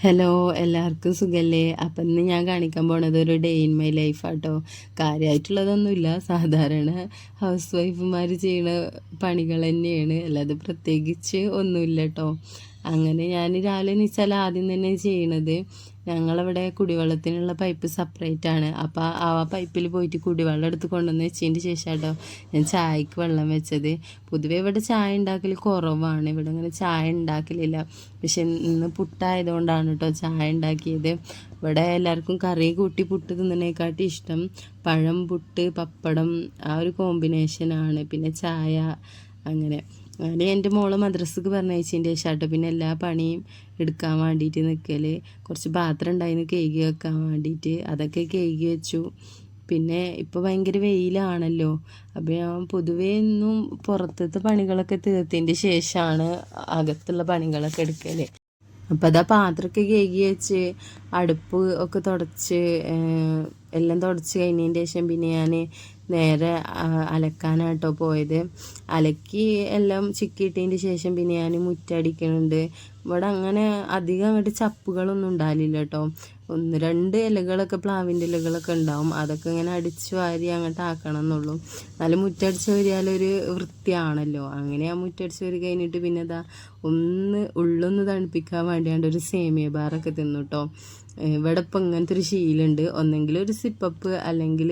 Hello, എല്ലാവർക്കും സുഖല്ലേ? അപ്പം ഇന്ന് ഞാൻ കാണിക്കാൻ പോണത് ഒരു ഡേ ഇൻ മൈ ലൈഫ് ആട്ടോ. കാര്യമായിട്ടുള്ളതൊന്നുമില്ല, സാധാരണ ഹൗസ് വൈഫുമാർ ചെയ്യുന്ന പണികൾ തന്നെയാണ്, അല്ലാതെ പ്രത്യേകിച്ച് ഒന്നുമില്ല കേട്ടോ. അങ്ങനെ ഞാൻ രാവിലെ എണീച്ചാൽ ആദ്യം തന്നെ ചെയ്യണത്, ഞങ്ങളവിടെ കുടിവെള്ളത്തിനുള്ള പൈപ്പ് സെപ്പറേറ്റ് ആണ്. അപ്പോൾ ആ പൈപ്പിൽ പോയിട്ട് കുടിവെള്ളം എടുത്ത് കൊണ്ടുവന്ന് വെച്ചതിൻ്റെ ശേഷം കേട്ടോ ഞാൻ ചായക്ക് വെള്ളം വെച്ചത്. പൊതുവേ ഇവിടെ ചായ ഉണ്ടാക്കൽ കുറവാണ്, ഇവിടെ അങ്ങനെ ചായ ഉണ്ടാക്കലില്ല. പക്ഷെ ഇന്ന് പുട്ടായതുകൊണ്ടാണ് കേട്ടോ ചായ ഉണ്ടാക്കിയത്. ഇവിടെ എല്ലാവർക്കും കറി കൂട്ടി പുട്ട് തിന്നണേക്കാട്ടി ഇഷ്ടം പഴം, പുട്ട്, പപ്പടം, ആ ഒരു കോമ്പിനേഷനാണ്. പിന്നെ ചായ അങ്ങനെ. അങ്ങനെ എൻ്റെ മോളെ മദ്രസക്ക് പറഞ്ഞയച്ചതിൻ്റെ ശേഷം പിന്നെ എല്ലാ പണിയും എടുക്കാൻ വേണ്ടിയിട്ട് നിൽക്കൽ. കുറച്ച് പാത്രം ഉണ്ടായിരുന്നു കഴുകി വെക്കാൻ വേണ്ടിയിട്ട്, അതൊക്കെ കഴുകി വെച്ചു. പിന്നെ ഇപ്പോൾ ഭയങ്കര വെയിലാണല്ലോ, അപ്പോൾ ഞാൻ പൊതുവേ ഒന്നും പുറത്തത്തെ പണികളൊക്കെ തീർത്തതിൻ്റെ ശേഷമാണ് അകത്തുള്ള പണികളൊക്കെ എടുക്കൽ. അപ്പോൾ അതാ പാത്രമൊക്കെ കഴുകി വെച്ച് അടുപ്പ് ഒക്കെ തുടച്ച് എല്ലാം തുടച്ച് കഴിഞ്ഞതിൻ്റെ ശേഷം പിന്നെ ഞാൻ നേരെ അലക്കാനാട്ടോ പോയത്. അലക്കി എല്ലാം ചിക്കിയിട്ടതിൻ്റെ ശേഷം പിന്നെ ഞാൻ മുറ്റടിക്കുന്നുണ്ട്. ഇവിടെ അങ്ങനെ അധികം അങ്ങോട്ട് ചപ്പുകളൊന്നും ഉണ്ടാവില്ല കേട്ടോ. 1-2 ഇലകളൊക്കെ, പ്ലാവിൻ്റെ ഇലകളൊക്കെ ഉണ്ടാവും, അതൊക്കെ ഇങ്ങനെ അടിച്ചു വാരി അങ്ങോട്ട് ആക്കണം എന്നുള്ളൂ. എന്നാലും മുറ്റടിച്ച് വരിയാലൊരു വൃത്തിയാണല്ലോ. അങ്ങനെ ആ മുറ്റടിച്ച് വരി കഴിഞ്ഞിട്ട് പിന്നെ ഉള്ളൊന്ന് തണുപ്പിക്കാൻ വേണ്ടിയാണ്ട് ഒരു സേമിയ ബാറൊക്കെ തിന്നു കേട്ടോ. ഇവിടെ ഇപ്പം ഇങ്ങനത്തെ ഒരു ശീലമുണ്ട്, ഒന്നെങ്കിൽ ഒരു സിപ്പപ്പ് അല്ലെങ്കിൽ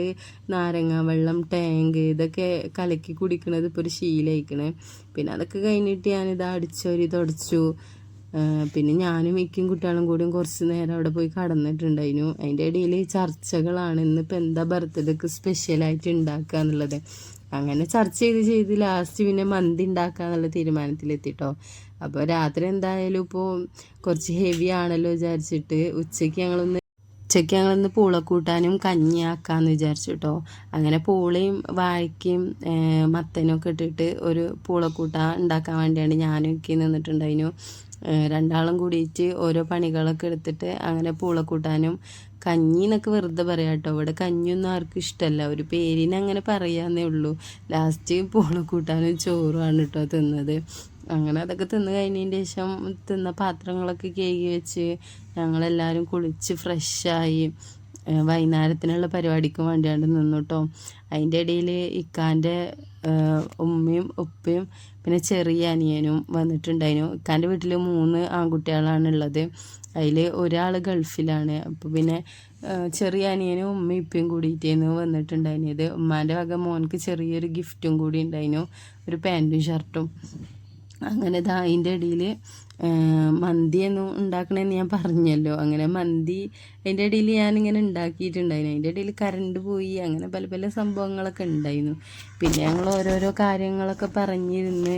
നാരങ്ങ വെള്ളം, ടാങ്ക്, ഇതൊക്കെ കലക്കി കുടിക്കണത് ഇപ്പോൾ ഒരു ശീലമായിക്കണേ. പിന്നെ അതൊക്കെ കഴിഞ്ഞിട്ട് ഞാനിത് അടിച്ചൊരി തുടച്ചു. പിന്നെ ഞാനും മിക്കും കുട്ടികളും കൂടിയും കുറച്ച് നേരം അവിടെ പോയി കടന്നിട്ടുണ്ടായിരുന്നു. അതിൻ്റെ ഇടയിൽ ചർച്ചകളാണ്, ഇന്നിപ്പോൾ എന്താ ബർത്ത്ഡേക്ക് സ്പെഷ്യലായിട്ട് ഉണ്ടാക്കുക എന്നുള്ളത്. അങ്ങനെ ചർച്ച ചെയ്ത് ലാസ്റ്റ് പിന്നെ മന്തി ഉണ്ടാക്കുക എന്നുള്ള തീരുമാനത്തിലെത്തിട്ടോ. അപ്പോൾ രാത്രി എന്തായാലും ഇപ്പോൾ കുറച്ച് ഹെവി ആണല്ലോ വിചാരിച്ചിട്ട് ഉച്ചയ്ക്ക് ഞങ്ങളൊന്ന് പൂളക്കൂട്ടാനും കഞ്ഞിയാക്കാമെന്ന് വിചാരിച്ചു കേട്ടോ. അങ്ങനെ പൂളയും വാഴയ്ക്കയും മത്തനൊക്കെ ഇട്ടിട്ട് ഒരു പൂളക്കൂട്ടാൻ ഉണ്ടാക്കാൻ വേണ്ടിയാണ് ഞാനും ഒക്കെ നിന്നിട്ടുണ്ടായിരുന്നു. രണ്ടാളും കൂടിയിട്ട് ഓരോ പണികളൊക്കെ എടുത്തിട്ട് അങ്ങനെ പൂളക്കൂട്ടാനും കഞ്ഞി എന്നൊക്കെ വെറുതെ പറയാം കേട്ടോ. ഇവിടെ കഞ്ഞിയൊന്നും ആർക്കും ഇഷ്ടമല്ല, ഒരു പേരിന് അങ്ങനെ പറയാന്നേ ഉള്ളൂ. ലാസ്റ്റ് പൂളക്കൂട്ടാനും ചോറുമാണ് കേട്ടോ തിന്നത്. അങ്ങനെ അതൊക്കെ തിന്ന് കഴിഞ്ഞതിൻ്റെ ശേഷം തിന്ന പാത്രങ്ങളൊക്കെ കഴുകി വെച്ച് ഞങ്ങളെല്ലാവരും കുളിച്ച് ഫ്രഷായി വൈകുന്നേരത്തിനുള്ള പരിപാടിക്ക് വേണ്ടിയാണ്ട് നിന്നു കേട്ടോ. അതിൻ്റെ ഇടയിൽ ഇക്കാൻ്റെ ഉമ്മയും ഉപ്പയും പിന്നെ ചെറിയ അനിയനും വന്നിട്ടുണ്ടായിരുന്നു. ഇക്കാൻ്റെ വീട്ടിൽ 3 ആൺകുട്ടികളാണുള്ളത്, അതിൽ ഒരാൾ ഗൾഫിലാണ്. അപ്പോൾ പിന്നെ ചെറിയ അനിയനും ഉമ്മയും ഇപ്പയും കൂടിയിട്ടായിരുന്നു വന്നിട്ടുണ്ടായിരുന്നത്. ഉമ്മാൻ്റെ വക മോനക്ക് ചെറിയൊരു ഗിഫ്റ്റും കൂടി ഉണ്ടായിരുന്നു, ഒരു പാൻറ്റും ഷർട്ടും. അങ്ങനെ അതിൻ്റെ ഇടയിൽ മന്തിയൊന്നും ഉണ്ടാക്കണമെന്ന് ഞാൻ പറഞ്ഞല്ലോ. അങ്ങനെ മന്തി അതിൻ്റെ ഇടയിൽ ഞാനിങ്ങനെ ഉണ്ടാക്കിയിട്ടുണ്ടായിരുന്നു. അതിൻ്റെ ഇടയിൽ കറണ്ട് പോയി, അങ്ങനെ പല പല സംഭവങ്ങളൊക്കെ ഉണ്ടായിരുന്നു. പിന്നെ ഞങ്ങൾ ഓരോരോ കാര്യങ്ങളൊക്കെ പറഞ്ഞിരുന്ന്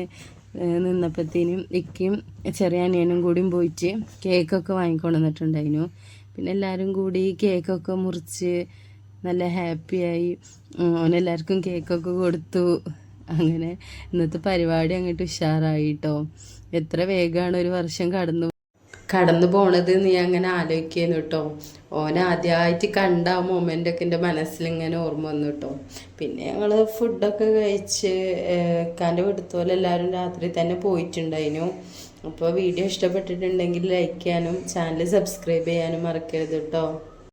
നിന്നപ്പോഴത്തേനും ഇക്കും ചെറിയ അനിയനും കൂടിയും പോയിട്ട് കേക്കൊക്കെ വാങ്ങിക്കൊണ്ട് വന്നിട്ടുണ്ടായിരുന്നു. പിന്നെ എല്ലാവരും കൂടി കേക്കൊക്കെ മുറിച്ച് നല്ല ഹാപ്പിയായി. ഓനെല്ലാവർക്കും കേക്കൊക്കെ കൊടുത്തു. അങ്ങനെ ഇന്നത്തെ പരിപാടി അങ്ങോട്ട് ഉഷാറായി കേട്ടോ. എത്ര വേഗമാണ് ഒരു വർഷം കടന്നു പോണത് നീ അങ്ങനെ ആലോചിക്കുന്നു കേട്ടോ. ഓൻ ആദ്യമായിട്ട് കണ്ട ആ മൊമെൻ്റൊക്കെ എൻ്റെ മനസ്സിലിങ്ങനെ ഓർമ്മ വന്നു കേട്ടോ. പിന്നെ ഞങ്ങൾ ഫുഡൊക്കെ കഴിച്ച് ഇക്കാൻ്റെ വീട്ടിൽ എല്ലാവരും രാത്രി തന്നെ പോയിട്ടുണ്ടായിരുന്നു. അപ്പോൾ വീഡിയോ ഇഷ്ടപ്പെട്ടിട്ടുണ്ടെങ്കിൽ ലൈക്ക് ചെയ്യാനും ചാനൽ സബ്സ്ക്രൈബ് ചെയ്യാനും മറക്കരുത് കേട്ടോ.